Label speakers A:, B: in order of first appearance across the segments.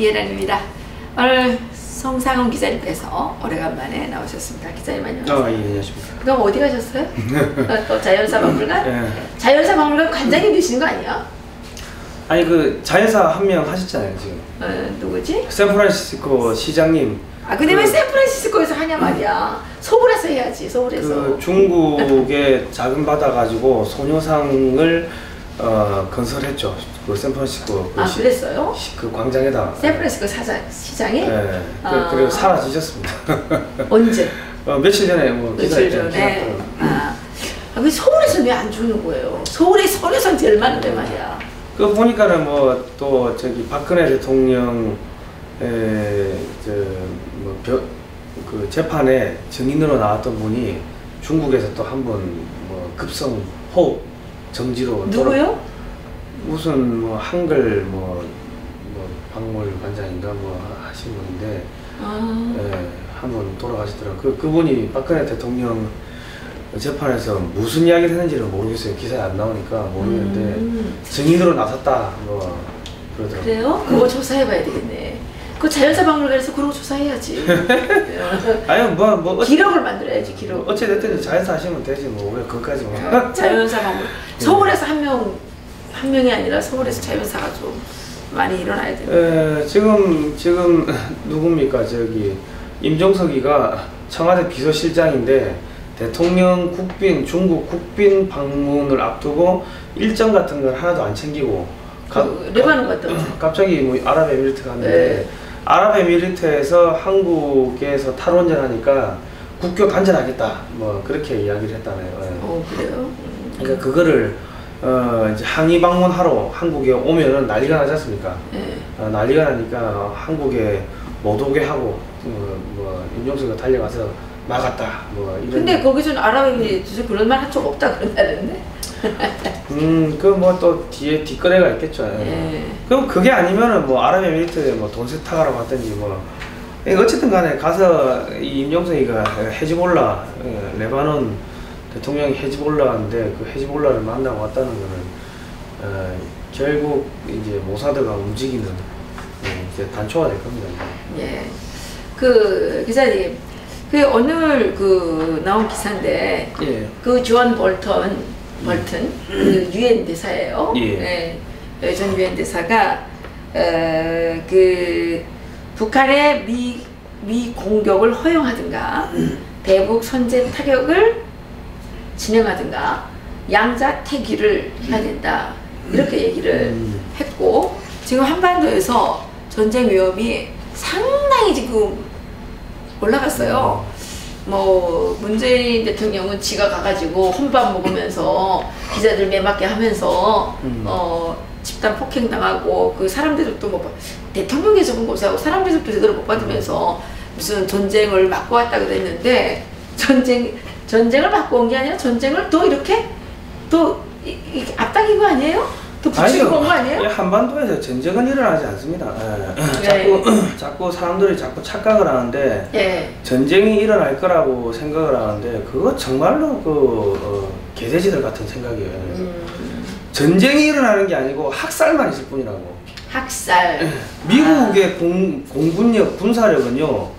A: 김예란입니다. 오늘 송상훈 기자님께서 오래간만에 나오셨습니다. 기자님 안녕하세요.
B: 예, 안녕하십니까.
A: 그럼 어디 가셨어요? 또 자연사박물관?
B: 예.
A: 자연사박물관 관장님 되시는 거 아니야?
B: 아니 그 자연사 한 명 하셨잖아요 지금.
A: 누구지?
B: 샌프란시스코 시장님.
A: 아 근데 왜 샌프란시스코에서 하냐 말이야. 서울에서 해야지. 서울에서.
B: 그 중국에 자금 받아가지고 소녀상을 건설했죠. 그 샌프란시스코. 그
A: 그랬어요?
B: 그 광장에다.
A: 샌프란시스코 시장이?
B: 네. 그리고 사라지셨습니다.
A: 언제?
B: 며칠 전에 뭐
A: 며칠 전에. 그 서울에서 왜 안 주는 거예요? 서울에 서울에선 제일 많은데 말이야.
B: 그 보니까는 뭐 또 저기 박근혜 대통령 그 재판에 증인으로 나왔던 분이 중국에서 또 한 번 뭐 급성 호흡 정지로
A: 누구요?
B: 무슨 뭐 한글 박물관장인가 뭐 하신 분인데 한 번 돌아가시더라고요. 그분이 박근혜 대통령 재판에서 무슨 이야기를 했는지를 모르겠어요. 기사에 안 나오니까 모르겠는데 증인으로 나섰다 뭐 그러더라고요.
A: 그래요? 그거 조사해봐야 되겠네. 그 자연사박물관에서 그런 거 조사해야지.
B: 아니 뭐
A: 기록을 만들어야지. 기록.
B: 어찌됐든 자연사 하시면 되지 뭐 왜 그것까지 뭐.
A: 자연사박물관. 서울에서 한 명이 아니라 서울에서 자연사가 좀 많이 일어나야 돼요.
B: 지금 누굽니까 저기 임종석이가 청와대 비서실장인데 대통령 중국 국빈 방문을 앞두고 일정 같은 걸 하나도 안 챙기고
A: 레바논 갔다
B: 갑자기 뭐 아랍에미리트 갔는데 아랍에미리트에서 한국에서 탈원전하니까 국교 단절하겠다 뭐 그렇게 이야기를 했다네요.
A: 그래요?
B: 그러니까 그거를 이제 항의 방문하러 한국에 오면은 난리가 나지 않습니까? 난리가 나니까 한국에 못 오게 하고 뭐 임종석이가 달려가서 막았다 뭐 이런.
A: 근데 거기서는 아랍에미리트에서 그런 말 한 적 없다 그런다는데.
B: 그 뭐 또 뒤에 뒷거래가 있겠죠. 그럼 그게 아니면은 뭐 아랍에미리트에 뭐 돈 세탁하러 갔든지 뭐 어쨌든 간에 가서 이 임종석이가 헤즈볼라 레바논 대통령이 헤즈볼라인데 그 헤즈볼라를 만나고 왔다는 거는 결국 이제 모사드가 움직이는 이제 단초가 될 겁니다.
A: 예. 그 기자님, 그 오늘 그 나온 기사인데 그 존 볼턴 그 유엔 대사예요. 전 유엔 대사가 그 북한의 미 공격을 허용하든가 대북 선제 타격을 진행하든가 양자태기를 해야 된다 이렇게 얘기를 했고, 지금 한반도에서 전쟁 위험이 상당히 지금 올라갔어요. 뭐 문재인 대통령은 지가 가가지고 혼밥 먹으면서 기자들 매맞게 하면서 집단 폭행 당하고 그 사람들도 뭐 대통령이 적은 것하고 사람들도 제대로 못 받으면서 무슨 전쟁을 막고 왔다 그랬는데 전쟁을 막고 온 게 아니라 전쟁을 또 이렇게 또 앞당긴 거 아니에요? 또 붙이고 온 거 아니에요?
B: 한반도에서 전쟁은 일어나지 않습니다. 자꾸 사람들이 자꾸 착각을 하는데 전쟁이 일어날 거라고 생각을 하는데 그거 정말로 개돼지들 같은 생각이에요. 전쟁이 일어나는 게 아니고 학살만 있을 뿐이라고.
A: 학살. 미국의
B: 공군력, 군사력은요.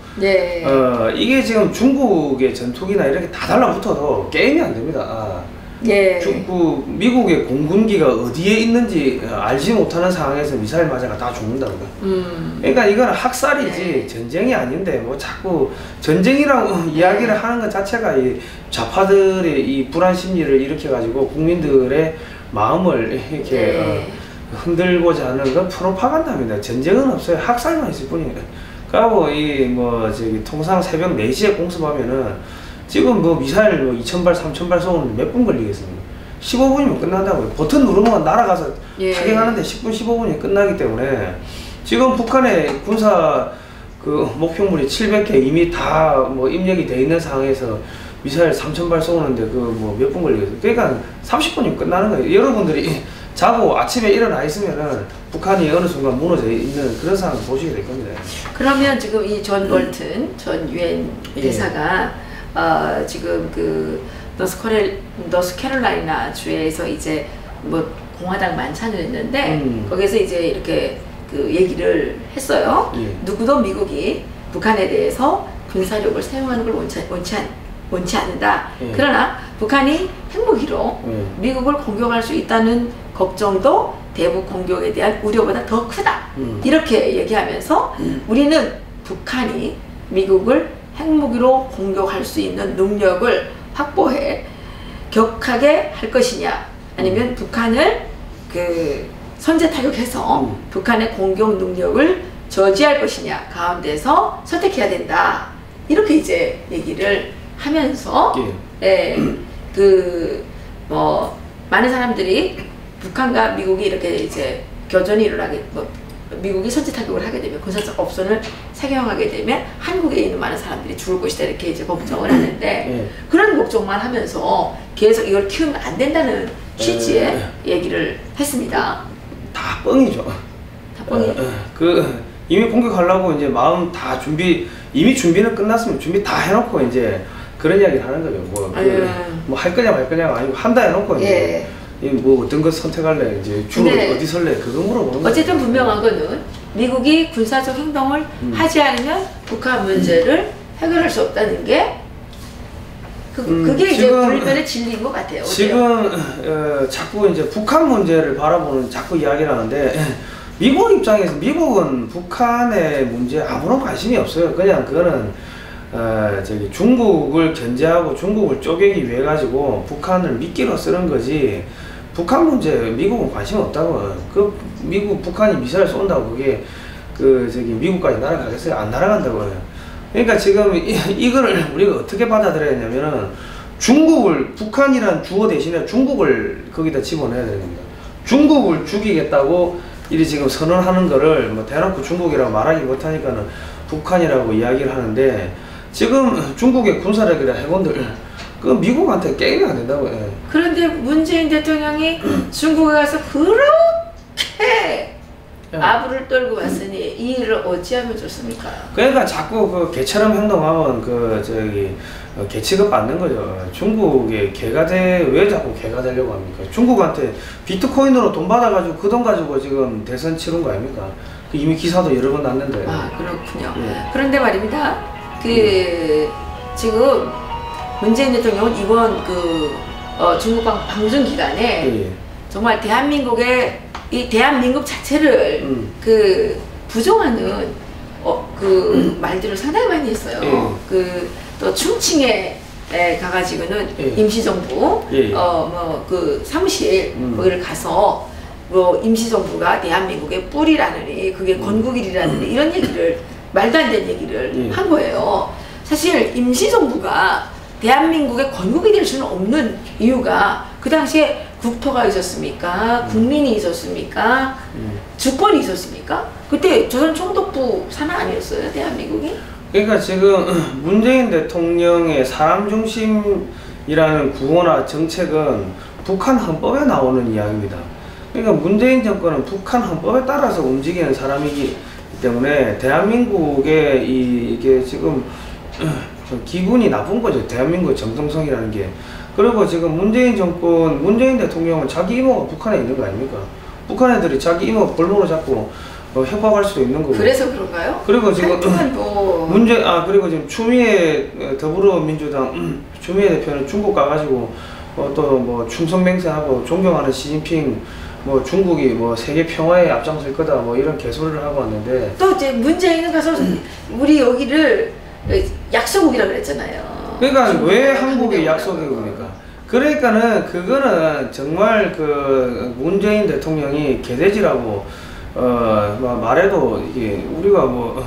B: 이게 지금 중국의 전투기나 이렇게 다 달라붙어도 게임이 안 됩니다. 미국의 공군기가 어디에 있는지 알지 못하는 상황에서 미사일 맞아가 다 죽는다고요. 그러니까 이건 학살이지 전쟁이 아닌데 뭐 자꾸 전쟁이라고 이야기를 하는 것 자체가 이 좌파들의 이 불안 심리를 일으켜가지고 국민들의 마음을 이렇게 흔들고자 하는 건 프로파간다입니다. 전쟁은 없어요. 학살만 있을 뿐이에요. 그리고 저기 통상 새벽 4시에 공습하면은 지금 뭐 미사일 2,000발, 3,000발 쏘는데 몇 분 걸리겠습니까? 15분이면 끝난다고요. 버튼 누르면 날아가서 타격하는데 10분, 15분이 끝나기 때문에 지금 북한의 군사 목표물이 700개 이미 다 뭐 입력이 돼 있는 상황에서 미사일 3,000발 쏘는데 뭐 몇 분 걸리겠어요? 그러니까 30분이면 끝나는 거예요. 여러분들이 자고 아침에 일어나 있으면은 북한이 어느 순간 무너져 있는 그런 상황을 보시게 될 겁니다.
A: 그러면 지금 이 존 볼튼 전 유엔 대사가 지금 그 노스캐롤라이나 주에서 이제 뭐 공화당 만찬을 했는데 거기서 이제 이렇게 그 얘기를 했어요.
B: 예.
A: 누구도 미국이 북한에 대해서 군사력을 사용하는 걸 원치 않는다.
B: 예.
A: 그러나 북한이 핵무기로
B: 예.
A: 미국을 공격할 수 있다는 걱정도 대북 공격에 대한 우려보다 더 크다. 이렇게 얘기하면서 우리는 북한이 미국을 핵무기로 공격할 수 있는 능력을 확보해 격하게 할 것이냐, 아니면 북한을 그 선제 타격해서 북한의 공격 능력을 저지할 것이냐 가운데서 선택해야 된다. 이렇게 이제 얘기를 하면서 그 뭐 많은 사람들이 북한과 미국이 이렇게 이제 교전이 일어나게, 뭐 미국이 선제 타격을 하게 되면, 군사적 업선을 사용하게 되면 한국에 있는 많은 사람들이 죽을 것이다, 이렇게 이제 걱정을 하는데 그런 걱정만 하면서 계속 이걸 키우면 안 된다는 취지의 얘기를 했습니다.
B: 다 뻥이죠.
A: 다 뻥이에요.
B: 그 이미 공격하려고 이제 마음 다 이미 준비는 끝났으면 준비 다 해놓고 이제 그런 이야기를 하는 거죠. 뭐 할 거냐 말 거냐가 아니고 한다 해놓고 이제 뭐 어떤 것 선택할래, 이제 주로 어디 설래, 그거 물어보는 거죠.
A: 어쨌든 분명한 거는 미국이 군사적 행동을 하지 않으면 북한 문제를 해결할 수 없다는 게 그게 이제 불변의 진리인 것 같아요.
B: 지금 자꾸 이제 북한 문제를 바라보는 자꾸 이야기를 하는데, 미국 입장에서 미국은 북한의 문제에 아무런 관심이 없어요. 그냥 그거는 저기 중국을 견제하고 중국을 쪼개기 위해 가지고 북한을 미끼로 쓰는 거지, 북한 문제 미국은 관심 없다고. 그 미국 북한이 미사일 쏜다고 그게 그 저기 미국까지 날아가겠어요? 안 날아간다고요. 그러니까 지금 이거를 우리가 어떻게 받아들여야 되냐면은, 중국을, 북한이란 주어 대신에 중국을 거기다 집어넣어야 됩니다. 중국을 죽이겠다고 이리 지금 선언하는 거를 뭐 대놓고 중국이라고 말하기 못하니까는 북한이라고 이야기를 하는데, 지금 중국의 군사력이나 해군들 그 미국한테 게임이 안 된다고요.
A: 그런데 문재인 대통령이 중국에 가서 그렇게 아부를 떨고 왔으니 이 일을 어찌하면 좋습니까?
B: 그러니까 자꾸 그 개처럼 행동하면 그 저기 개 취급 받는 거죠. 중국의 개가 왜 자꾸 개가 되려고 합니까? 중국한테 비트코인으로 돈 받아가지고 그 돈 가지고 지금 대선 치른 거 아닙니까? 이미 기사도 여러 번 났는데.
A: 아, 그렇군요. 그런데 말입니다. 지금 문재인 대통령은 이번 중국 방중 기간에 정말 대한민국의 이 대한민국 자체를 부정하는 말들을 상당히 많이 했어요. 또 충칭에 가가지고는 임시정부 사무실 거기를 가서 뭐 임시정부가 대한민국의 뿌리라느니 그게 건국일이라느니 이런 얘기를, 말도 안 되는 얘기를 한 거예요. 사실 임시정부가 대한민국의 건국이 될 수는 없는 이유가, 그 당시에 국토가 있었습니까? 국민이 있었습니까? 주권이 있었습니까? 그때 조선 총독부 산하 아니었어요, 대한민국이?
B: 그러니까 지금 문재인 대통령의 사람 중심이라는 구호나 정책은 북한 헌법에 나오는 이야기입니다. 그러니까 문재인 정권은 북한 헌법에 따라서 움직이는 사람이기 때문에 대한민국의 이게 지금 기분이 나쁜 거죠. 대한민국 정통성이라는 게. 그리고 지금 문재인 정권, 문재인 대통령은 자기 이모가 북한에 있는 거 아닙니까? 북한 애들이 자기 이모 볼모로 잡고 협박할 수도 있는 거고.
A: 그래서 그런가요?
B: 그리고 지금 그리고 지금 추미애 더불어민주당 추미애 대표는 중국 가가지고 또 뭐 충성맹세하고 존경하는 시진핑, 뭐 중국이 뭐 세계 평화에 앞장설 거다 뭐 이런 개소리를 하고 왔는데,
A: 또 이제 문재인은 가서 우리 여기를 약소국이라고 그랬잖아요.
B: 그러니까 왜 한국이 약소국입니까? 그러니까는 그거는 정말 그 문재인 대통령이 개돼지라고 말해도 이게 우리가 뭐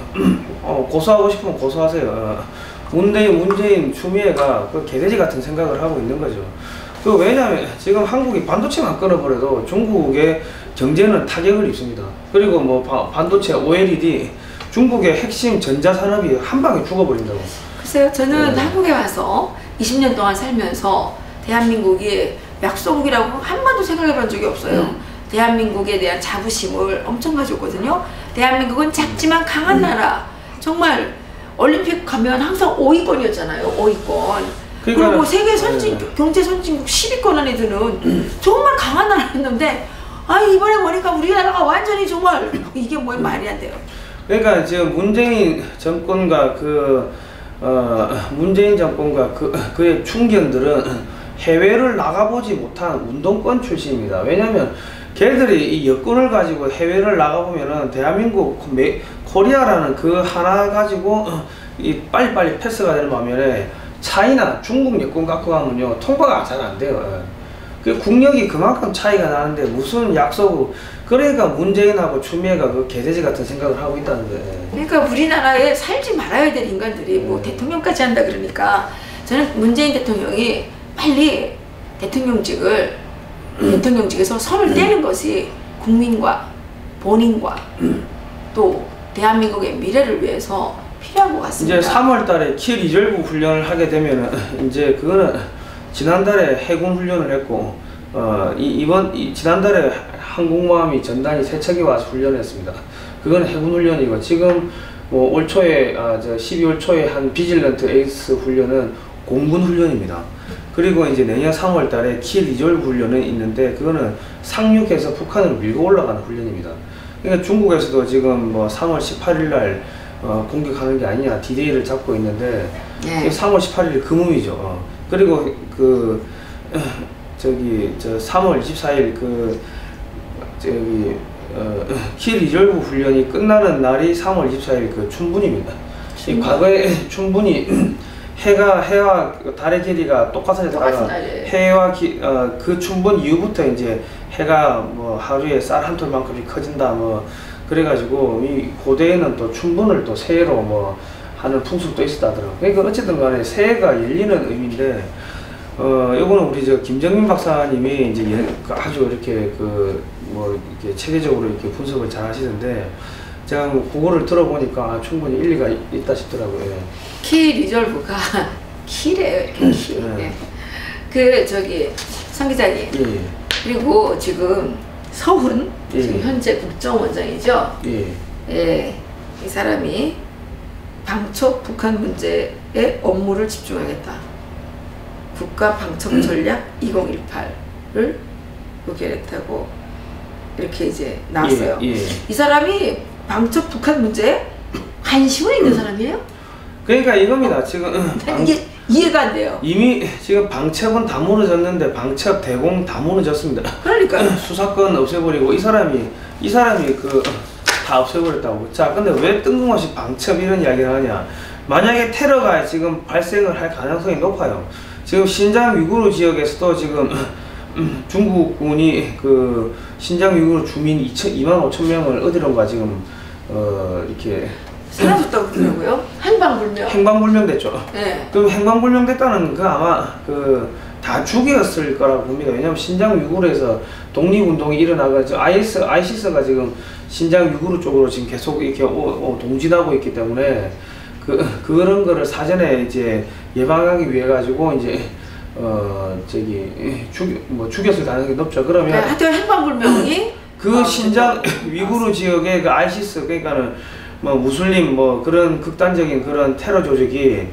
B: 고소하고 싶으면 고소하세요. 문재인 추미애가 그 개돼지 같은 생각을 하고 있는 거죠. 왜냐하면 지금 한국이 반도체만 끊어버려도 중국의 경제는 타격을 입습니다. 그리고 뭐 반도체 OLED 중국의 핵심 전자산업이 한 방에 죽어버린다고.
A: 글쎄요, 저는 한국에 와서 20년 동안 살면서 대한민국이 약소국이라고 한 번도 생각해 본 적이 없어요. 대한민국에 대한 자부심을 엄청 가졌거든요. 대한민국은 작지만 강한 나라. 정말 올림픽 가면 항상 5위권이었잖아요. 5위권. 그리고 세계 경제 선진국 10위권 안에 드는 정말 강한 나라였는데 아 이번에 보니까 우리나라가 완전히 정말 이게 뭐 말이 안 돼요.
B: 그러니까 지금 문재인 정권과 문재인 정권과 그의 충견들은 해외를 나가보지 못한 운동권 출신입니다. 왜냐하면 걔들이 이 여권을 가지고 해외를 나가보면은 대한민국 코리아라는 그 하나 가지고 이 빨리빨리 패스가 되는 반면에 차이나 중국 여권 갖고 가면요 통과가 잘 안 돼요. 그 국력이 그만큼 차이가 나는데 무슨 약속, 그러니까 문재인하고 추미애가 그 개돼지 같은 생각을 하고 있다는 거예요.
A: 그러니까 우리나라에 살지 말아야 될 인간들이 뭐 대통령까지 한다 그러니까 저는 문재인 대통령이 빨리 대통령직에서 손을 떼는 것이 국민과 본인과 또 대한민국의 미래를 위해서 필요한 것 같습니다.
B: 이제 3월 달에 킬 리졸브 훈련을 하게 되면은 이제 그거는 지난달에 해군 훈련을 했고 지난달에 항공모함이 전단이 3척이 와서 훈련했습니다. 그건 해군 훈련이고 지금 뭐 올 초에 12월 초에 한 비질런트 에이스 훈련은 공군 훈련입니다. 그리고 이제 내년 3월 달에 킬 리졸브 훈련은 있는데 그거는 상륙해서 북한으로 밀고 올라가는 훈련입니다. 그러니까 중국에서도 지금 뭐 3월 18일 날 공격하는 게 아니냐 디데이를 잡고 있는데 3월 18일 금음이죠. 그리고 3월 24일 킬 리졸브 훈련이 끝나는 날이 3월 24일 그 춘분입니다. 이 과거에 춘분이 해와 달의 길이가 똑같았다가 해와 그 춘분 이후부터 이제 해가 뭐 하루에 쌀 한 톨만큼이 커진다 뭐 그래가지고 이 고대에는 또 춘분을 또 새해로 뭐 하는 풍습도 있었다더라고요. 그러니까 어쨌든 간에 새해가 열리는 의미인데 요거는 우리 김정민 박사님이 이제 아주 이렇게 이렇게 체계적으로 이렇게 분석을 잘 하시는데 제가 그거를 들어보니까 충분히 일리가 있다 싶더라고요.
A: 키 리졸브가 키래요, 이렇게 키. 성 기자님. 그리고 지금 서훈 지금 현재 국정원장이죠. 이 사람이 방첩 북한 문제에 업무를 집중하겠다. 국가 방첩 전략 2018을 의결했다고 이렇게 이제 나왔어요. 이 사람이 방첩 북한 문제에 관심을 있는 사람이에요?
B: 그러니까 이겁니다. 지금
A: 이게 이해가 안 돼요.
B: 이미 지금 방첩은 다 무너졌는데 방첩 대공 다 무너졌습니다.
A: 그러니까
B: 수사권 없애버리고 이 사람이 다 없애버렸다고. 자, 근데 왜 뜬금없이 방첩 이런 이야기를 하냐? 만약에 테러가 지금 발생을 할 가능성이 높아요. 지금 신장 위구르 지역에서도 지금 중국군이 신장 위구르 주민 2만 5천 명을 어디론가 지금 이렇게
A: 사라졌다고 그러더라고요.
B: 행방불명 됐죠.
A: 네.
B: 그럼 행방불명 됐다는 아마 다 죽였을 거라고 봅니다. 왜냐하면 신장 위구르에서 독립운동이 일어나가지고 ISIS가 지금 신장 위구르 쪽으로 지금 계속 이렇게 동진하고 있기 때문에 그런 거를 사전에 이제 예방하기 위해 가지고 이제 죽였을 가능성이 높죠. 그러면
A: 하여튼 행방불명이
B: 신장 위구르 지역의 ISIS 그러니까는 뭐 무슬림 그런 극단적인 그런 테러 조직이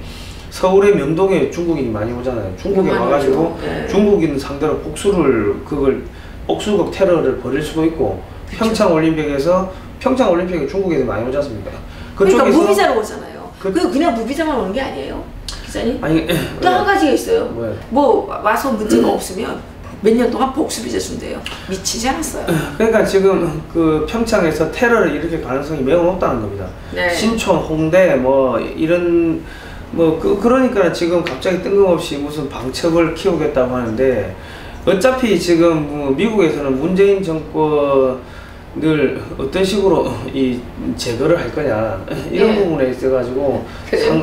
B: 서울의 명동에 중국인이 많이 오잖아요. 중국에 와가지고 중국인 상대로 복수국 테러를 벌일 수도 있고 평창올림픽에 중국인이 많이 오지 않습니까?
A: 그러니까 무비자로 오잖아요. 그냥 무비자만 오는 게 아니에요, 기자님?
B: 아니
A: 또 한 가지가 있어요.
B: 뭐예요?
A: 뭐 와서 문제가 없으면 몇 년 동안 복수비자 준대요. 미치지 않았어요.
B: 그러니까 지금 평창에서 테러를 일으킬 가능성이 매우 높다는 겁니다. 신촌, 홍대 그러니까 지금 갑자기 뜬금없이 무슨 방첩을 키우겠다고 하는데 어차피 지금 미국에서는 문재인 정권을 어떤 식으로 제거를 할 거냐 이런 부분에 있어가지고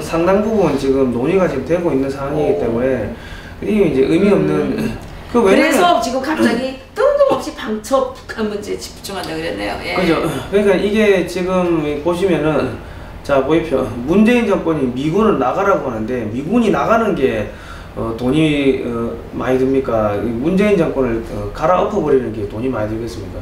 B: 상당 부분 지금 논의가 지금 되고 있는 상황이기 때문에 이게 이제 의미 없는
A: 그래서 지금 갑자기 뜬금없이 방첩 북한 문제에 집중한다 그랬네요.
B: 그죠. 그러니까 이게 지금 보시면은 자 보십시오. 문재인 정권이 미군을 나가라고 하는데 미군이 나가는 게 돈이 많이 듭니까? 문재인 정권을 갈아엎어 버리는 게 돈이 많이 들겠습니까?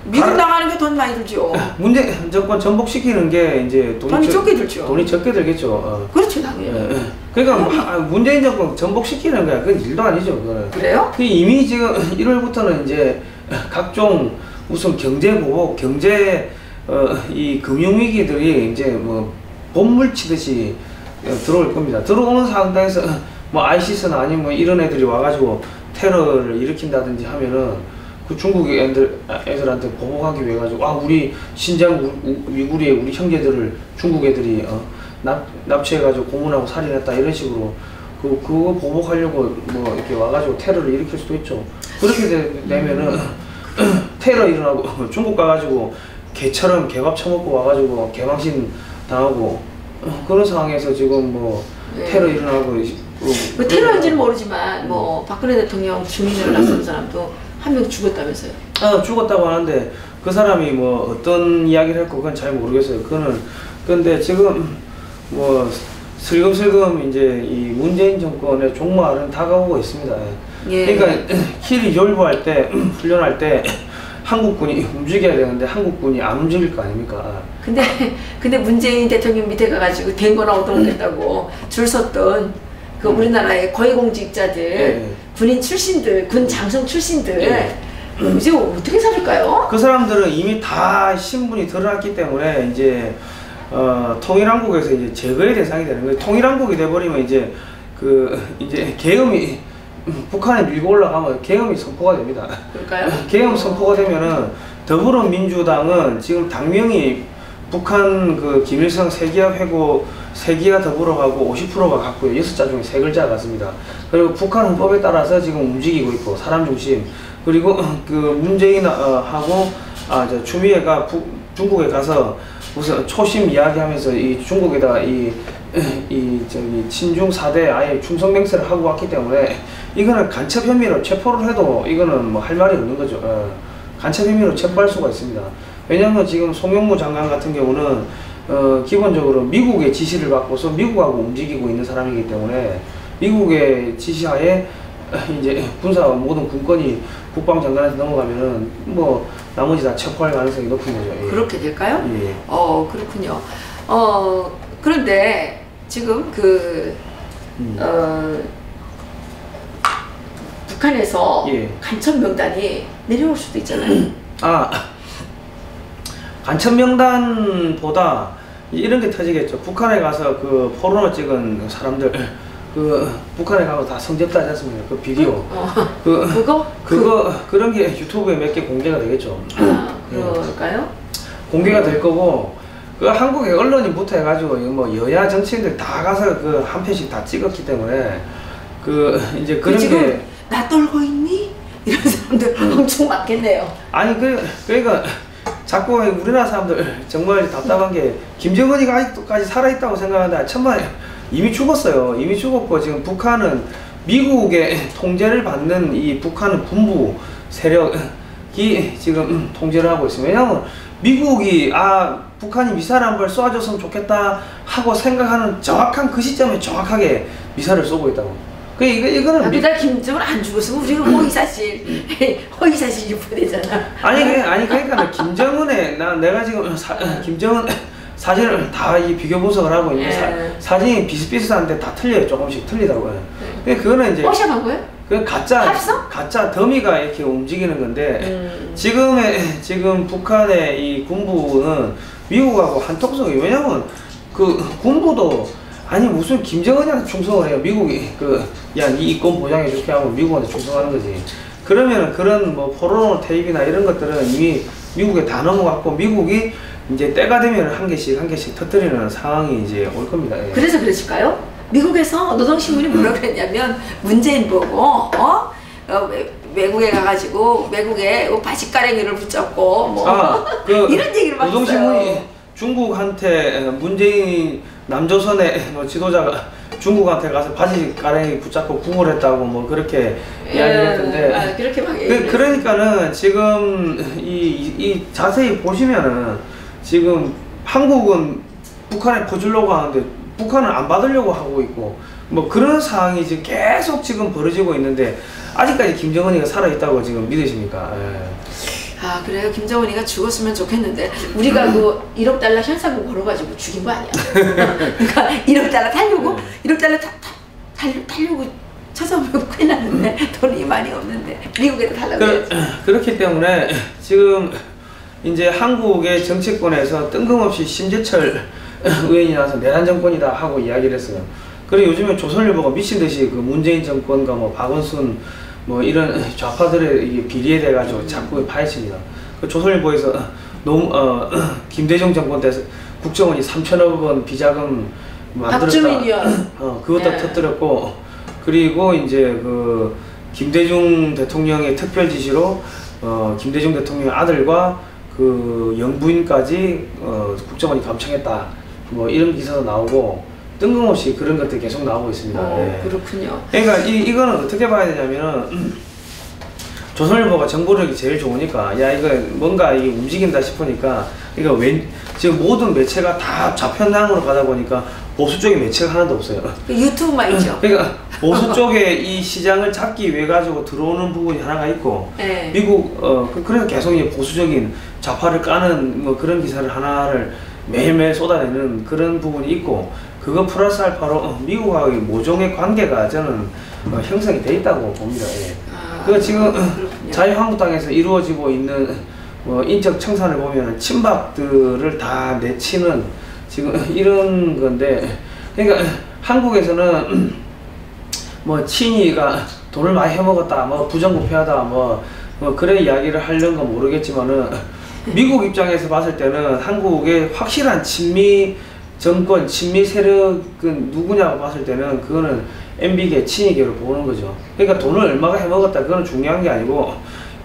A: 미군 나가는 게 돈 많이 들죠.
B: 문재인 정권 전복시키는 게 이제
A: 돈이 적게 들죠.
B: 돈이 적게 들겠죠.
A: 그렇죠, 당연히.
B: 그러니까 문재인 정권 전복시키는 거야. 그건 일도 아니죠. 그거는.
A: 그래요?
B: 이미 지금 1월부터는 이제 각종 우선 경제 보복, 이 금융위기들이 이제 뭐 본물 치듯이 들어올 겁니다. 들어오는 상황에서 뭐 아이시스나 아니면 뭐 이런 애들이 와가지고 테러를 일으킨다든지 하면은 그 중국 애들한테 보복하기 위해 가지고 우리 신장 위구르의 우리 형제들을 중국 애들이 납치해가지고 고문하고 살인했다 이런 식으로 그거 보복하려고 뭐 이렇게 와가지고 테러를 일으킬 수도 있죠. 그렇게 되면은 테러 일어나고 중국 가가지고 개처럼 개밥 처먹고 와가지고 개망신 당하고 그런 상황에서 지금 뭐 테러 일어나고
A: 뭐 테러인지는 모르지만 뭐 박근혜 대통령 주민을 낯선 사람도 한 명 죽었다면서요?
B: 죽었다고 하는데 그 사람이 뭐 어떤 이야기를 했고 그건 잘 모르겠어요. 근데 지금 뭐 슬금슬금 이제 이 문재인 정권의 종말은 다가오고 있습니다. 예. 그러니까 킬이 졸부할 때 훈련할 때 한국군이 움직여야 되는데 한국군이 안 움직일 거 아닙니까?
A: 근데 문재인 대통령 밑에 가가지고 된 거나 얻어먹겠다고 줄 섰던 그 우리나라의 고위공직자들, 군인 출신들, 군 장성 출신들 이제 어떻게 살을까요?
B: 그 사람들은 이미 다 신분이 드러났기 때문에 이제 통일한국에서 이제 제거의 대상이 되는 거예요. 통일한국이 돼버리면 이제 이제 계엄이 북한에 밀고 올라가면 계엄이 선포가 됩니다.
A: 그럴까요?
B: 계엄 선포가 되면은 더불어민주당은 지금 당명이 북한 그 김일성 세기화 회고 세기화 더불어가고 50%가 갖고요. 6자 중에 3글자가 같습니다. 그리고 북한 헌법에 따라서 지금 움직이고 있고 사람 중심 그리고 그 문재인하고 추미애가 중국에 가서 무슨 초심 이야기하면서 이 중국에다가 저기 친중 4대 아예 충성 맹세를 하고 왔기 때문에 이거는 간첩 혐의로 체포를 해도 이거는 뭐 할 말이 없는 거죠. 간첩 혐의로 체포할 수가 있습니다. 왜냐하면 지금 송영무 장관 같은 경우는 기본적으로 미국의 지시를 받고서 미국하고 움직이고 있는 사람이기 때문에 미국의 지시하에 이제 모든 군권이 국방장관한테 넘어가면은 뭐 나머지 다 체포할 가능성이 높은 거죠. 예.
A: 그렇게 될까요?
B: 예.
A: 그렇군요. 그런데 지금 북한에서 간첩 명단이 내려올 수도 있잖아요.
B: 간첩 명단보다 이런 게 터지겠죠. 북한에 가서 그 포르노 찍은 사람들 북한에 가서 다 성접다 하지 않습니까? 그 비디오. 그런 게 유튜브에 몇 개 공개가 되겠죠.
A: 그럴까요?
B: 공개가 될 거고 그 한국의 언론인부터 해가지고 뭐 여야 정치인들 다 가서 그 한 편씩 다 찍었기 때문에 이제 그런 게
A: 나 떨고 있니? 이런 사람들 엄청 많겠네요.
B: 아니 그러니까 자꾸 우리나라 사람들 정말 답답한 게 김정은이 아직도까지 살아있다고 생각하는데 천만에 이미 죽었어요. 이미 죽었고 지금 북한은 미국의 통제를 받는 이 북한은 군부 세력이 지금 통제를 하고 있습니다. 왜냐하면 미국이 북한이 미사일 한 발 쏘아줬으면 좋겠다 하고 생각하는 정확한 그 시점에 정확하게 미사일을 쏘고 있다고. 이거는
A: 맨날 김정은 안 죽었으면 우리가 허위사실 유포되잖아.
B: 아니 그러니까 김정은의 내가 지금 김정은 사진을 다 비교 분석을 하고 있는데 사진이 비슷비슷한데 다 틀려요. 조금씩 틀리더라고요. 그거는 이제
A: 워샵한 거예요?
B: 그 가짜 더미가 이렇게 움직이는 건데 지금 북한의 이 군부는 미국하고 한통속이에요. 왜냐면 그 군부도 아니 무슨 김정은한테 충성을 해요. 미국이 야 니 이권 보장해 줄게 하고 미국한테 충성하는 거지. 그러면은 그런 뭐 포르노 테이프나 이런 것들은 이미 미국에 다 넘어갔고 미국이 이제 때가 되면 한 개씩 터뜨리는 상황이 이제 올 겁니다. 예.
A: 그래서 그러실까요? 미국에서 노동신문이 뭐라 그랬냐면 문재인 보고 외국에 가가지고 외국에 바지가랭이를 붙잡고 뭐 이런 얘기를 막
B: 노동신문이 중국한테 문재인 남조선의 뭐 지도자가 중국한테 가서 바지가랭이 붙잡고 구걸했다고 뭐 그렇게 이야기를 했던데
A: 그렇게 막
B: 그러니까는 지금 이 자세히 보시면은 지금 한국은 북한에 퍼주려고 하는데 북한은 안 받으려고 하고 있고 뭐 그런 상황이 지금 계속 지금 벌어지고 있는데 아직까지 김정은이가 살아있다고 지금 믿으십니까?
A: 그래요? 김정은이가 죽었으면 좋겠는데 우리가 그 1억 달러 현상금 걸어가지고 죽인 거 아니야? 그러니까 1억 달러 타려고 1억 달러 타려고 찾아보면 큰일 났는데 돈이 많이 없는데 미국에도 달라고 해야지.
B: 그렇기 때문에 지금 이제 한국의 정치권에서 뜬금없이 심재철 의원이 나와서 내란 정권이다 하고 이야기를 했어요. 그리고 요즘에 조선일보가 미친듯이 그 문재인 정권과 뭐 박원순 뭐 이런 좌파들의 비리에 대해 가지고 자꾸 파헤칩니다. 그 조선일보에서 김대중 정권 때 국정원이 3천억 원 비자금 만들었다.
A: 박주민 의원.
B: 그것도
A: 네.
B: 터뜨렸고, 그리고 이제 그 김대중 대통령의 특별 지시로 김대중 대통령의 아들과 그 영부인까지 국정원이 감청했다. 뭐 이런 기사도 나오고 뜬금없이 그런 것들이 계속 나오고 있습니다. 네.
A: 그렇군요.
B: 그러니까 이거는 어떻게 봐야 되냐면은 조선일보가 정보력이 제일 좋으니까 야 이거 뭔가 이게 움직인다 싶으니까 이거 지금 모든 매체가 다 좌편향으로 가다 보니까 보수 쪽에 매체가 하나도 없어요.
A: 유튜브만 있죠.
B: 그러니까 보수 쪽에 이 시장을 잡기 위해 가지고 들어오는 부분이 하나가 있고,
A: 네.
B: 미국 그래서 계속 이제 보수적인 좌파를 까는 뭐 그런 기사를 하나를 매일매일 쏟아내는 그런 부분이 있고, 그거 플러스 알파로 미국하고의 모종의 관계가 저는 형성이 돼 있다고 봅니다. 예. 그 지금 자유한국당에서 이루어지고 있는 인적 청산을 보면 친박들을 다 내치는 지금 이런 건데, 그러니까 한국에서는 뭐 친이가 돈을 많이 해먹었다, 뭐 부정부패하다, 뭐 그래 이야기를 하려는 건 모르겠지만은 미국 입장에서 봤을 때는 한국의 확실한 친미 정권, 친미 세력은 누구냐고 봤을 때는 그거는 MB계, 친이계로 보는 거죠. 그러니까 돈을 얼마가 해먹었다, 그건 중요한 게 아니고,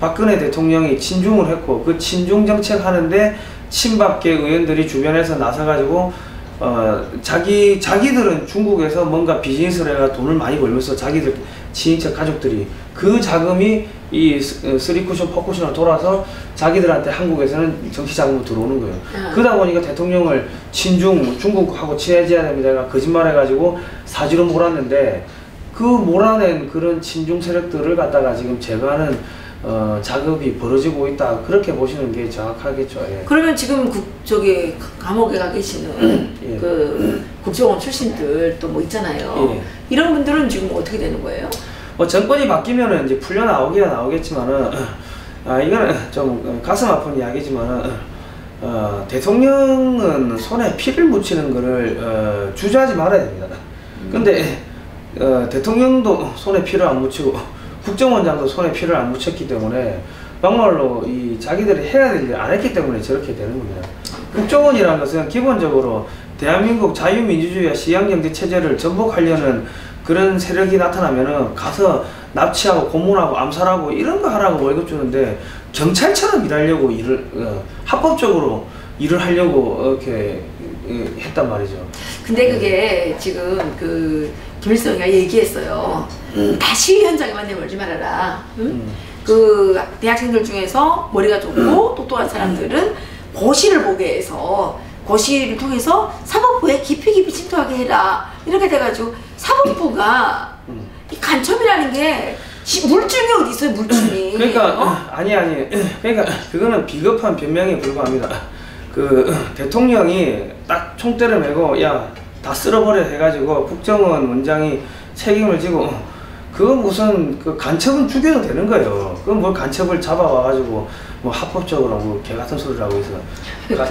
B: 박근혜 대통령이 친중을 했고 그 친중 정책 하는데 친박계 의원들이 주변에서 나서가지고 자기들은 중국에서 뭔가 비즈니스를 해가 돈을 많이 벌면서 자기들 친인척 가족들이 그 자금이 이 3쿠션, 4쿠션으로 돌아서 자기들한테 한국에서는 정치 자금으로 들어오는 거예요. 그러다 보니까 대통령을 중국하고 친해져야 됩니다. 거짓말해가지고 사지로 몰았는데, 그 몰아낸 그런 친중 세력들을 갖다가 지금 제거하는 작업이 벌어지고 있다, 그렇게 보시는 게 정확하겠죠. 예.
A: 그러면 지금 저기 감옥에 가 계시는
B: 예.
A: 그 국정원 출신들 또 뭐 있잖아요.
B: 예.
A: 이런 분들은 지금 어떻게 되는 거예요?
B: 정권이 바뀌면은 이제 풀려 나오기야 나오겠지만은, 이거는 좀 가슴 아픈 이야기지만은, 대통령은 손에 피를 묻히는 거를 주저하지 말아야 됩니다. 근데 대통령도 손에 피를 안 묻히고 국정원장도 손에 피를 안 묻혔기 때문에 막말로 자기들이 해야 될 일 안 했기 때문에 저렇게 되는 겁니다. 국정원이라는 것은 기본적으로 대한민국 자유민주주의와 시장경제 체제를 전복하려는 그런 세력이 나타나면은 가서 납치하고 고문하고 암살하고 이런 거 하라고 월급 주는데, 경찰처럼 일하려고 합법적으로 일을 하려고 이렇게 했단 말이죠.
A: 근데 그게 지금 그 김일성이가 얘기했어요. 다시 현장에만 내몰지 말아라. 그 대학생들 중에서 머리가 좋고 똑똑한 사람들은 고시를 보게 해서 고시를 통해서 사법부에 깊이 침투하게 해라. 이렇게 돼가지고 사법부가 이 간첩이라는 게 물증이 어디 있어요, 물증이.
B: 그러니까 아니 그러니까 그거는 비겁한 변명에 불과합니다. 그 대통령이 딱 총대를 메고 야 다 쓸어버려 해가지고 국정원 원장이 책임을 지고, 그거 무슨 그 간첩은 죽여도 되는 거예요. 그건 뭘 간첩을 잡아와가지고 뭐 합법적으로 뭐 개 같은 소리를 하고 있어.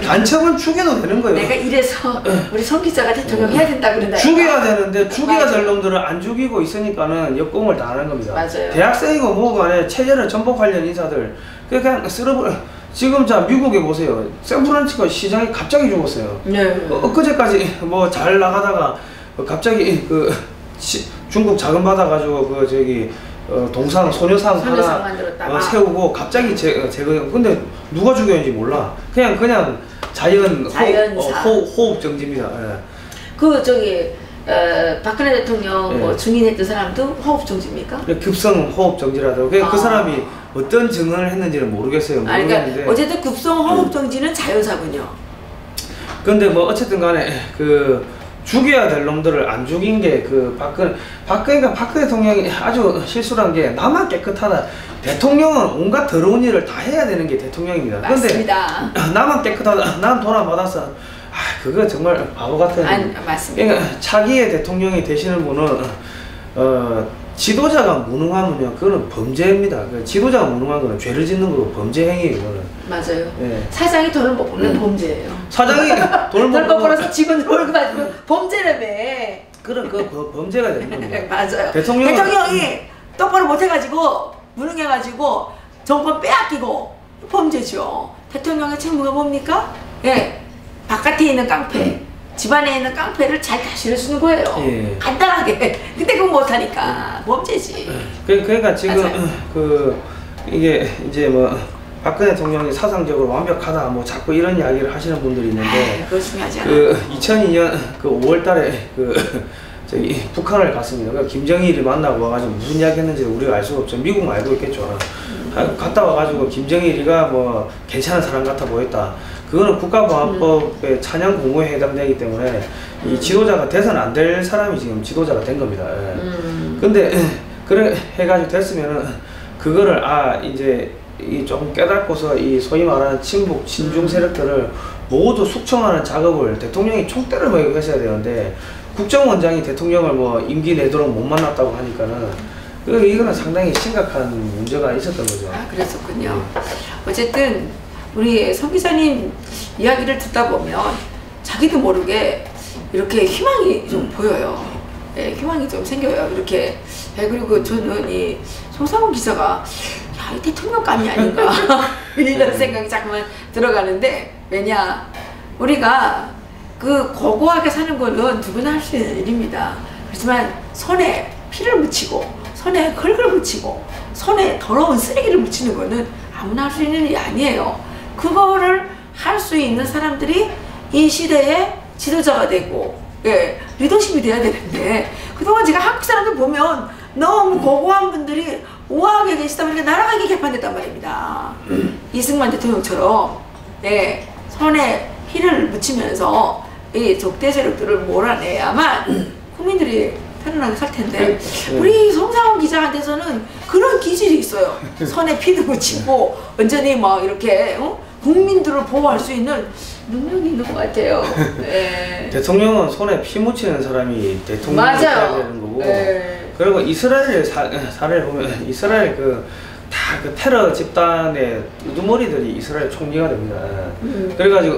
B: 간첩은 죽여도 되는 거예요.
A: 내가 이래서 우리 성 기자가 대통령 해야 된다 그런다.
B: 죽여야 되는데 죽여야 될 놈들을 안 죽이고 있으니까는 역공을 당하는 겁니다.
A: 맞아요.
B: 대학생이고 뭐고 간에 체제를 전복하려는 인사들 그냥 쓸어버려. 지금 자 미국에 보세요. 샌프란시스코 시장이 갑자기 죽었어요.
A: 네.
B: 엊그제까지 뭐 잘 나가다가 갑자기 중국 자금 받아가지고 그 저기 동상 소녀상 하나 세우고 갑자기 제거. 근데 누가 죽였는지 몰라. 그냥 호흡 정지입니다. 예.
A: 그 저기 박근혜 대통령
B: 예.
A: 뭐 증인했던 사람도 호흡 정지입니까?
B: 급성 호흡 정지라도 그 사람이 어떤 증언을 했는지는 모르겠어요. 모르겠는데.
A: 그러니까 어쨌든 급성 호흡 정지는 자연사군요.
B: 근데 뭐 어쨌든 간에 그 죽여야 될 놈들을 안 죽인 게 그 박근혜 대통령이 아주 실수한 게 나만 깨끗하다. 대통령은 온갖 더러운 일을 다 해야 되는 게 대통령입니다.
A: 맞습니다.
B: 근데 나만 깨끗하다. 난 돈 안 받았어. 그거 정말 바보 같은.
A: 맞습니다.
B: 그러니까 차기의 대통령이 되시는 분은 지도자가 무능하면요, 그거는 범죄입니다. 지도자가 무능한 거는 죄를 짓는 거고 범죄 행위예요, 그거는.
A: 맞아요. 예. 사장이 돈을 못 벌면 범죄예요.
B: 사장이 돈을 못
A: 벌어서 직원들 월급 가지고 범죄라며.
B: 그런 그 범죄가 되는 겁니다.
A: 맞아요.
B: 대통령이
A: 똑바로 못해가지고 무능해가지고 정권 빼앗기고 범죄죠. 대통령의 책무가 뭡니까? 예, 바깥에 있는 깡패, 집안에 있는 깡패를 잘 다스려 주는 거예요. 예. 간단하게. 근데 그건 못하니까 범죄지.
B: 그러니까 지금 이게 이제 뭐 박근혜 대통령이 사상적으로 완벽하다 뭐 자꾸 이런 이야기를 하시는 분들이 있는데,
A: 그거 중요하지 않아.
B: 2002년 5월달에 저기 북한을 갔습니다. 그러니까 김정일이 만나고 와가지고 무슨 이야기 했는지 우리가 알 수가 없죠. 미국은 알고 있겠죠. 갔다 와가지고 김정일이가 뭐 괜찮은 사람 같아 보였다. 그거는 국가보안법의 찬양 공모에 해당되기 때문에 이 지도자가 돼서는 안 될 사람이 지금 지도자가 된 겁니다. 근데 그래 해가지고 됐으면은 그거를 이제 이 조금 깨닫고서 이 소위 말하는 친북 친중 세력들을 모두 숙청하는 작업을 대통령이 총대를 메고 하셔야 되는데, 국정원장이 대통령을 뭐 임기 내도록 못 만났다고 하니까는 이거는 상당히 심각한 문제가 있었던 거죠.
A: 그랬었군요. 어쨌든 우리 성 기자님 이야기를 듣다 보면 자기도 모르게 이렇게 희망이 좀 보여요. 예, 희망이 좀 생겨요. 이렇게. 예, 그리고 저는 이 송상훈 기자가 이 대통령감이 아닌가 이런 생각이 자꾸만 들어가는데, 왜냐, 우리가 고고하게 사는 거는 누구나 할 수 있는 일입니다. 그렇지만 손에 피를 묻히고 손에 흙을 묻히고 손에 더러운 쓰레기를 묻히는 거는 아무나 할 수 있는 일이 아니에요. 그거를 할 수 있는 사람들이 이 시대의 지도자가 되고, 예, 리더십이 돼야 되는데, 그동안 제가 한국 사람들 보면 너무 고고한 분들이 우아하게 계시다 보니까 나라가 이게 개판됐단 말입니다. 이승만 대통령처럼, 네, 손에 피를 묻히면서 이 적대 세력들을 몰아내야만 국민들이 편안하게 살 텐데, 우리 송상훈 기자한테서는 그런 기질이 있어요. 손에 피도 묻히고 완전히 막 이렇게 국민들을 보호할 수 있는 능력이 있는 것 같아요. 네.
B: 대통령은 손에 피 묻히는 사람이 대통령이 돼야 되는 거고, 네. 그리고 이스라엘 사례를 보면 이스라엘 다 테러 집단의 우두머리들이 이스라엘 총리가 됩니다. 그래가지고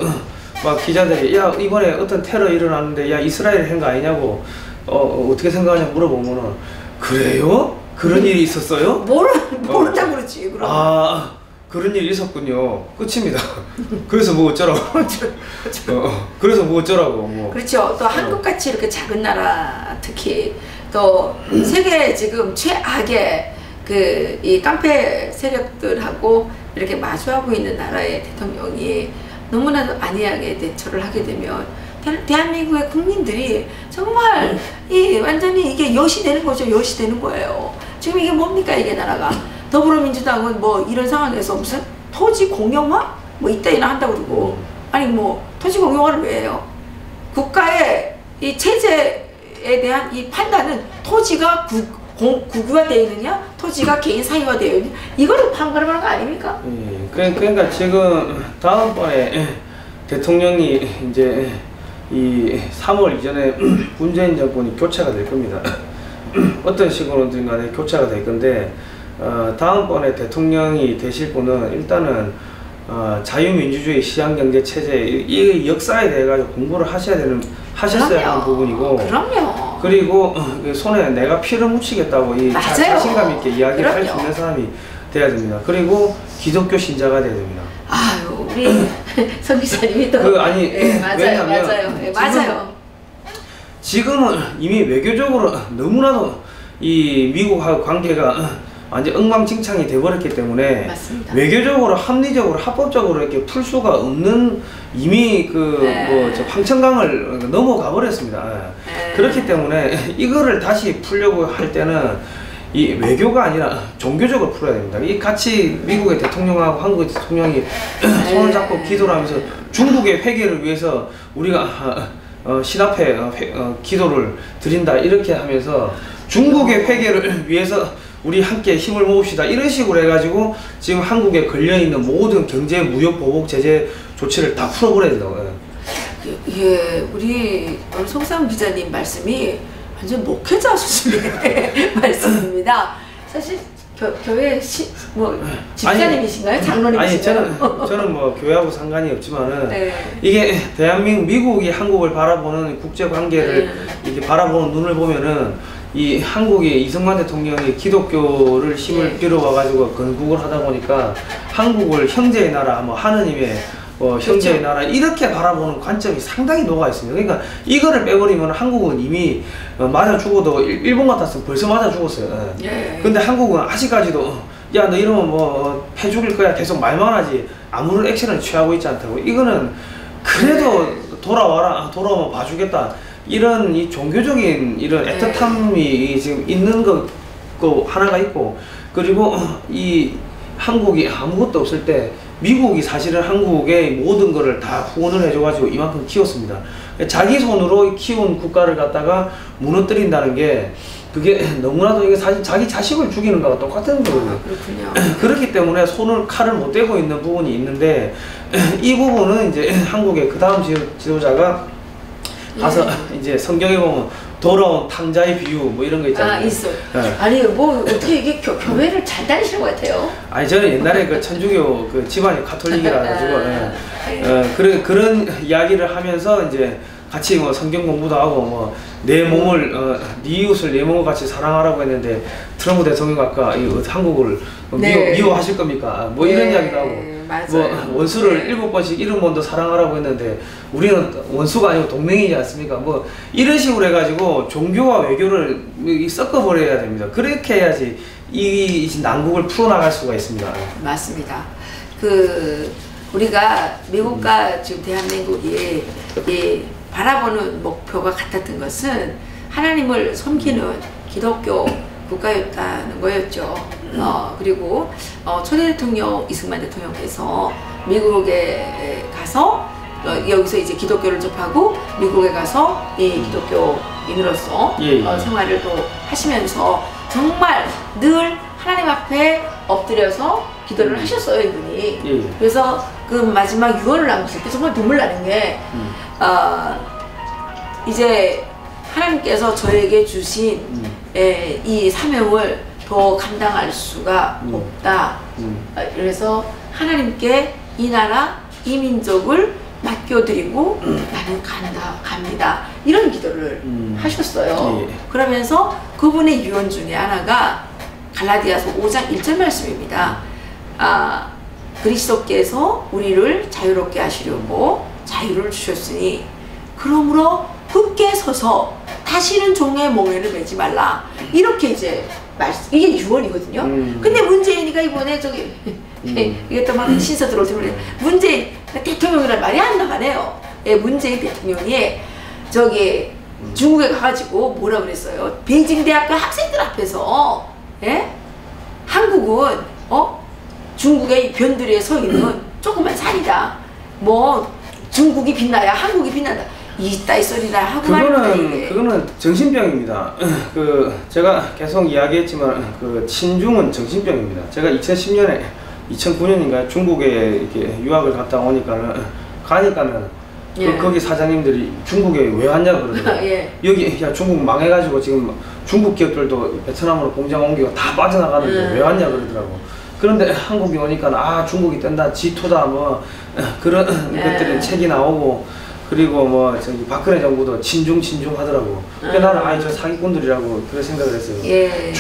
B: 막 기자들이 야 이번에 어떤 테러 일어났는데 야 이스라엘 한 거 아니냐고 어떻게 생각하냐 물어보면은 그래요? 그런 일이 있었어요?
A: 모른다고 그러지. 그럼.
B: 그런 일이 있었군요. 끝입니다. 그래서 뭐 어쩌라고. 그래서 뭐 어쩌라고. 뭐.
A: 그렇죠. 또 한국같이 이렇게 작은 나라, 특히 또 세계 지금 최악의 이 깡패 세력들하고 이렇게 마주하고 있는 나라의 대통령이 너무나도 안이하게 대처를 하게 되면 대한민국의 국민들이 정말 완전히 이게 엿이 되는 거죠. 엿이 되는 거예요. 지금 이게 뭡니까, 이게 나라가. 더불어민주당은 뭐 이런 상황에서 무슨 토지 공영화? 뭐 이따위나 한다고 그러고, 아니 뭐 토지 공영화를 왜 해요? 국가의 이 체제에 대한 이 판단은 토지가 국유화 되어 있느냐, 토지가 개인 사유화 되어 있느냐, 이거를 판가름하는 거 아닙니까?
B: 그러니까 지금 다음번에 대통령이 이제 이 3월 이전에 문재인 정권이 교체가 될 겁니다. 어떤 식으로든 간에 교체가 될 건데, 다음번에 대통령이 되실 분은 일단은 자유민주주의 시장경제체제 이 역사에 대해 가지고 공부를 하셨어야 하는 부분이고,
A: 그럼요.
B: 그리고 손에 내가 피를 묻히겠다고 자신감 있게 이야기를 할 수 있는 사람이 돼야 됩니다. 그리고 기독교 신자가 돼야 됩니다.
A: 아유, 우리 성 기자님이 또
B: 네,
A: 맞아요. 맞아요.
B: 지금은 이미 외교적으로 너무나도 이 미국하고 관계가 완전 엉망진창이 돼버렸기 때문에, 맞습니다. 외교적으로 합리적으로 합법적으로 이렇게 풀 수가 없는 이미 황천강을 넘어가 버렸습니다. 그렇기 때문에 이거를 다시 풀려고 할 때는 이 외교가 아니라 종교적으로 풀어야 됩니다. 이 같이 미국의 대통령하고 한국의 대통령이 손을 잡고 기도를 하면서 중국의 회개를 위해서 우리가 신 앞에 기도를 드린다, 이렇게 하면서 중국의 회개를 위해서 우리 함께 힘을 모읍시다, 이런 식으로 해가지고 지금 한국에 걸려있는 모든 경제, 무역, 보복, 제재 조치를 다 풀어버려야 된다고요.
A: 예, 우리 송상훈 기자님 말씀이 완전 목회자 수준의 말씀입니다. 사실 교회 집사님이신가요? 장로님이신가요?
B: 아니 저는 뭐 교회하고 상관이 없지만은 네. 이게 대한민국 미국이 한국을 바라보는 국제 관계를 이렇게 바라보는 눈을 보면은 이 한국의 이승만 대통령이 기독교를 힘을 빌어와 가지고 건국을 하다 보니까 한국을 형제의 나라, 뭐 하느님의 형제의 나라 이렇게 바라보는 관점이 상당히 녹아 있습니다. 그러니까 이거를 빼버리면 한국은 이미 맞아 죽어도 일본 같았으면 벌써 맞아 죽었어요. 예. 근데 한국은 아직까지도 야 너 이러면 뭐 패 죽일 거야 계속 말만 하지 아무런 액션을 취하고 있지 않다고. 이거는 그래도 돌아와라, 돌아오면 봐주겠다 이런 이 종교적인 이런 애틋함이 지금 있는 거 하나가 있고, 그리고 이 한국이 아무것도 없을 때 미국이 사실은 한국의 모든 거를 다 후원을 해줘가지고 이만큼 키웠습니다. 자기 손으로 키운 국가를 갖다가 무너뜨린다는 게 그게 너무나도 이게 사실 자기 자식을 죽이는 거와 똑같은 거거든요.
A: 그렇군요.
B: 그렇기 때문에 칼을 못 대고 있는 부분이 있는데 이 부분은 이제 한국의 그 다음 지도자가 가서 이제 성경에 보면 돌아온 탕자의 비유 뭐 이런 거 있잖아요.
A: 있어. 네. 아니 뭐 어떻게 이게 교회를 잘 다니시는 것 같아요.
B: 아니 저는 옛날에 그 천주교 그 집안이 가톨릭이라 가지고 그런 이야기를 하면서 이제 같이 뭐 성경 공부도 하고 뭐 내 몸을 네 이웃을 내 몸과 같이 사랑하라고 했는데 트럼프 대통령 아까 한국을 미워하실 겁니까? 뭐 이런 이야기도 하고
A: 맞아요.
B: 뭐 원수를 7번씩 70번도 사랑하라고 했는데 우리는 원수가 아니고 동맹이지 않습니까? 뭐 이런 식으로 해가지고 종교와 외교를 섞어버려야 됩니다. 그렇게 해야지 이 난국을 풀어나갈 수가 있습니다.
A: 맞습니다. 우리가 미국과 지금 대한민국이 바라보는 목표가 같았던 것은 하나님을 섬기는 기독교 국가였다는 거였죠. 그리고 초대 대통령 이승만 대통령께서 미국에 가서 여기서 이제 기독교를 접하고 미국에 가서 기독교인으로서 생활을 또 하시면서 정말 늘 하나님 앞에 엎드려서 기도를 하셨어요, 이분이. 그래서 그 마지막 유언을 남겼을 때 정말 눈물 나는 게 이제 하나님께서 저에게 주신 이 사명을 더 감당할 수가 없다. 그래서 하나님께 이 나라, 이 민족을 맡겨드리고 나는 갑니다. 이런 기도를 하셨어요. 그러면서 그분의 유언 중에 하나가 갈라디아서 5장 1절 말씀입니다. 그리스도께서 우리를 자유롭게 하시려고 자유를 주셨으니 그러므로 굳게 서서 다시는 종의 몽에를 매지 말라. 이렇게 이제 이게 유언이거든요. 근데 문재인이가 이번에 이게 또 막 신서 들어올 때 문재인 대통령이란 말이 안 나가네요. 문재인 대통령이 중국에 가가지고 뭐라 그랬어요? 베이징 대학교 학생들 앞에서 한국은 중국의 변두리에 서 있는 조그만 산이다. 뭐 중국이 빛나야 한국이 빛난다. 이따위 소리라 하고 말입니다.
B: 그거는 정신병입니다. 제가 계속 이야기했지만 친중은 정신병입니다. 제가 2009년인가 중국에 이렇게 유학을 갔다 오니까는 거기 사장님들이 중국에 왜 왔냐 그러더라고요. 여기 야 중국 망해가지고 지금 중국 기업들도 베트남으로 공장 옮기고 다 빠져나가는데 왜 왔냐 그러더라고. 그런데 한국에 오니까 중국이 뜬다, 지토다 뭐 그런 것들이 책이 나오고. 그리고 뭐 박근혜 정부도 친중 하더라고. 그러니까 나는 저 사기꾼들이라고 그런 생각을 했어요.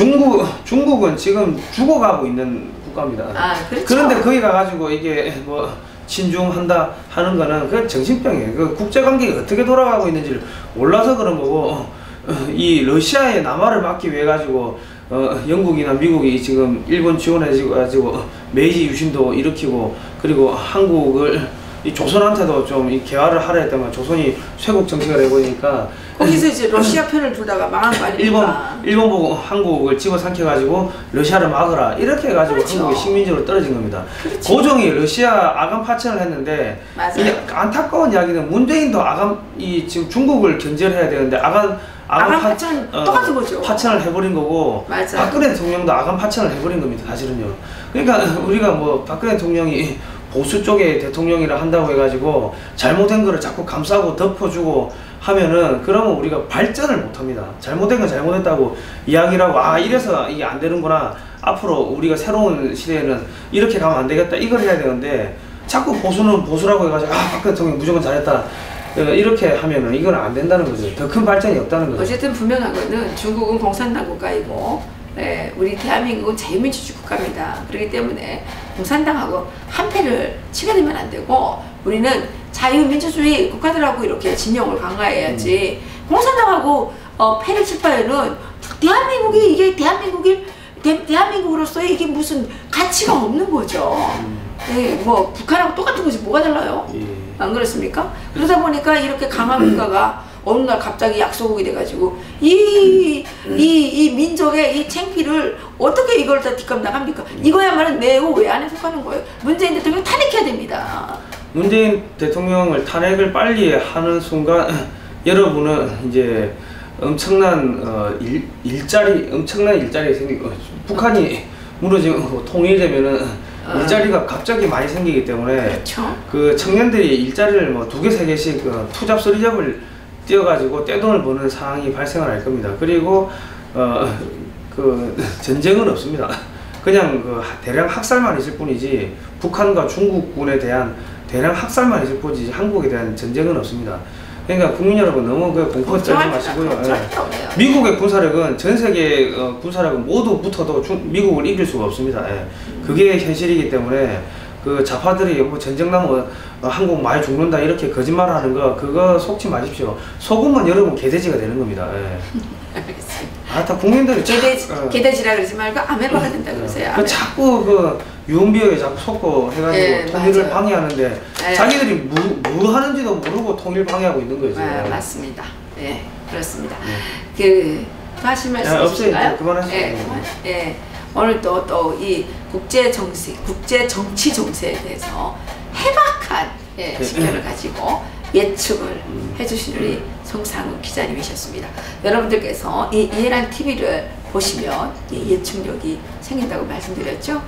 B: 중국은 지금 죽어가고 있는 국가입니다.
A: 그렇죠.
B: 그런데 거기 가가지고 이게 뭐 친중한다 하는 거는 그냥 정신병이에요. 그 국제관계가 어떻게 돌아가고 있는지를 몰라서 그런 거고, 이 러시아의 남하를 막기 위해 가지고 영국이나 미국이 지금 일본 지원해가지고 메이지 유신도 일으키고, 그리고 한국을 이 조선한테도 좀 이 개화를 하려 했다면 조선이 쇄국 정책을 해보니까
A: 거기서 이제 러시아 편을 두다가 망한 거 아닙니까?
B: 일본 보고 한국을 집어삼켜가지고 러시아를 막으라 이렇게 해가지고
A: 그렇죠.
B: 한국이 식민지로 떨어진 겁니다.
A: 그렇죠.
B: 고종이 러시아 아간 파천을 했는데 이 안타까운 이야기는 문재인도 지금 중국을 견제를 해야 되는데 아간
A: 파천 똑같은 거죠.
B: 파천을 해버린 거고,
A: 맞아요.
B: 박근혜 대통령도 아간 파천을 해버린 겁니다. 사실은요. 그러니까 우리가 뭐 박근혜 대통령이 보수 쪽의 대통령이라 한다고 해가지고 잘못된 거를 자꾸 감싸고 덮어주고 하면은 그러면 우리가 발전을 못합니다. 잘못된 건 잘못했다고 이야기를 하고 아 이래서 이게 안 되는구나. 앞으로 우리가 새로운 시대에는 이렇게 가면 안 되겠다. 이걸 해야 되는데 자꾸 보수는 보수라고 해가지고 아 박근혜 대통령 무조건 잘했다. 이렇게 하면은 이건 안 된다는 거죠. 더 큰 발전이 없다는 거죠.
A: 어쨌든 분명한 거는 중국은 공산당 국가이고 우리 대한민국은 자유민주주의 국가입니다. 그렇기 때문에 공산당하고 한패를 치게 되면 안 되고 우리는 자유민주주의 국가들하고 이렇게 진영을 강화해야지 공산당하고 패를 칠 바에는 대한민국이 이게 대한민국으로서의 이게 무슨 가치가 없는 거죠. 뭐 북한하고 똑같은 거지 뭐가 달라요? 안 그렇습니까? 그러다 보니까 이렇게 강한 국가가 어느 날 갑자기 약소국이 돼가지고 이 민족의 이 창피를 어떻게 이걸 다 뒷감당합니까? 이거야말로 매우 외환에 속하는 거예요. 문재인 대통령 탄핵해야 됩니다.
B: 문재인 대통령을 탄핵을 빨리 하는 순간 여러분은 이제 엄청난 일자리 생기고 북한이 무너지고 통일되면은 일자리가 갑자기 많이 생기기 때문에
A: 그렇죠.
B: 그 청년들이 일자리를 뭐 2개, 3개씩 투잡, 쓰리잡을 뛰어가지고 떼돈을 버는 상황이 발생을 할 겁니다. 그리고 그 전쟁은 없습니다. 그냥 그 대량 학살만 있을 뿐이지 북한과 중국군에 대한 대량 학살만 있을 뿐이지 한국에 대한 전쟁은 없습니다. 그러니까 국민 여러분 너무 그 공포 떨지 마시고요. 미국의 군사력은 전 세계 군사력은 모두 붙어도 미국을 이길 수가 없습니다. 그게 현실이기 때문에 그 좌파들이 뭐 전쟁 나면 한국 많이 죽는다 이렇게 거짓말하는 거 그거 속지 마십시오. 속으면 여러분 개돼지가 되는 겁니다.
A: 알겠습니다.
B: 다 국민들이
A: 개돼지라 그러지 말고 아메바가 된다 그러세요.
B: 자꾸 그 유언비어에 자꾸 속고 해가지고 통일을 맞아요. 방해하는데 자기들이 뭐 하는지도 모르고 통일 방해하고 있는 거죠.
A: 맞습니다. 네, 그렇습니다. 그 하실 말씀 있으신가요?
B: 그만하시죠.
A: 오늘 또 이 국제 정치 정세에 대해서 해박한 시편을 가지고 예측을 해주신 우리 송상훈 기자님이셨습니다. 여러분들께서 이 이해란 TV를 보시면 예측력이 생긴다고 말씀드렸죠.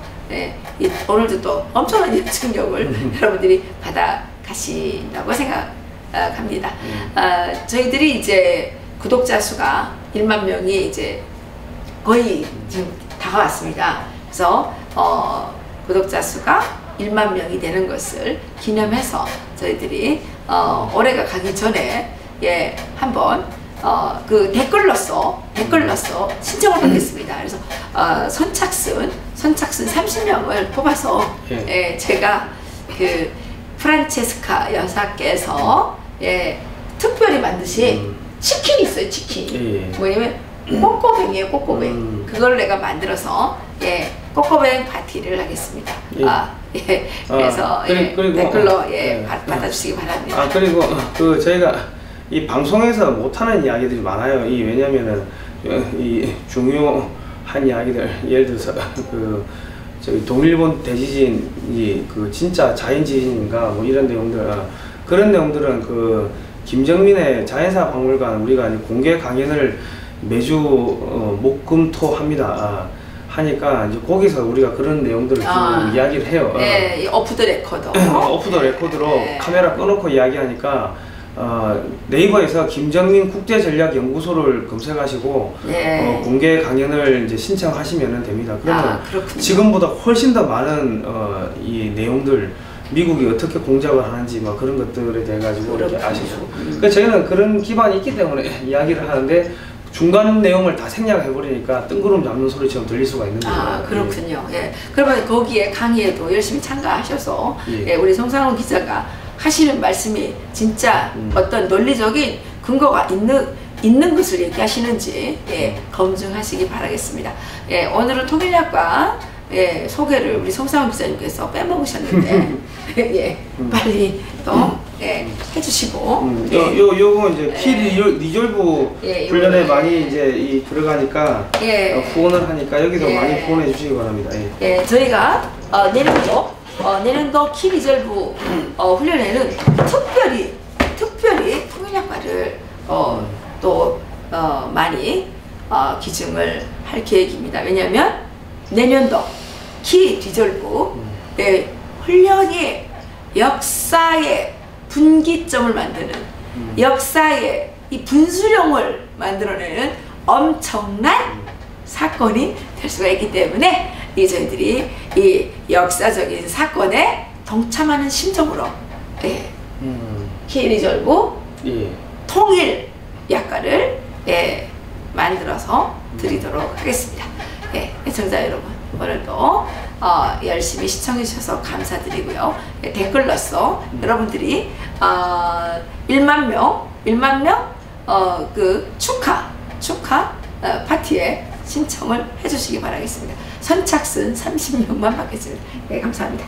A: 오늘도 또 엄청난 예측력을 여러분들이 받아가신다고 생각합니다. 저희들이 이제 구독자 수가 1만 명이 이제 거의 지금 다가왔습니다. 그래서 구독자 수가 1만 명이 되는 것을 기념해서 저희들이 올해가 가기 전에 한번 그 댓글로서 신청을 받겠습니다. 그래서 선착순 30명을 뽑아서 제가 그 프란체스카 여사께서 특별히 만드신 치킨이 있어요. 치킨 뭐냐면 꼬꼬뱅이에요. 꼬꼬뱅. 그걸 내가 만들어서 꼬꼬뱅 파티를 하겠습니다. 그래서 그리고 댓글로 받아주시기 바랍니다.
B: 그리고 그 저희가 이 방송에서 못하는 이야기들이 많아요. 왜냐면은 이 중요한 이야기들 예를 들어서 그 저기 동일본 대지진이 그 진짜 자연 지진인가 뭐 이런 내용들 그런 내용들은 그 김정민의 자연사 박물관 우리가 공개 강연을 매주 목금토 합니다. 하니까 이제 거기서 우리가 그런 내용들을 이야기를 해요.
A: 오프 더 레코더.
B: 오프 더 레코드로 카메라 꺼놓고 이야기하니까 네이버에서 김정민 국제전략연구소를 검색하시고 공개 강연을 이제 신청하시면 됩니다. 그러면 지금보다 훨씬 더 많은 이 내용들 미국이 어떻게 공작을 하는지 막 그런 것들에 대해 가지고 이렇게 아시고. 그러니까 저희는 그런 기반이 있기 때문에 이야기를 하는데 중간 내용을 다 생략해버리니까 뜬구름 잡는 소리처럼 들릴 수가 있는 거예요.
A: 그렇군요. 그러면 거기에 강의에도 열심히 참가하셔서 우리 송상훈 기자가 하시는 말씀이 진짜 어떤 논리적인 근거가 있는 것을 얘기하시는지 검증하시기 바라겠습니다. 오늘은 통일학과 소개를 우리 송상훈 기자님께서 빼먹으셨는데 빨리 또 해주시고
B: 요거 이제 키 리졸브 훈련에 많이 이제 들어가니까 후원을 하니까 여기도 많이 후원해 주시기 바랍니다.
A: 저희가 내년도 키 리졸브 훈련에는 특별히 통일학과를 또 많이 기증을 할 계획입니다. 왜냐하면 내년도 키 리졸브 훈련이 역사의 분기점을 만드는 역사의 이 분수령을 만들어내는 엄청난 사건이 될 수가 있기 때문에 저희들이 이 역사적인 사건에 동참하는 심정으로 희리절구 통일 약가를 만들어서 드리도록 하겠습니다. 애청자 여러분, 오늘도 열심히 시청해 주셔서 감사드리고요. 댓글로써 여러분들이 1만 명 그 축하 파티에 신청을 해주시기 바라겠습니다. 선착순 30명만 받겠습니다. 감사합니다.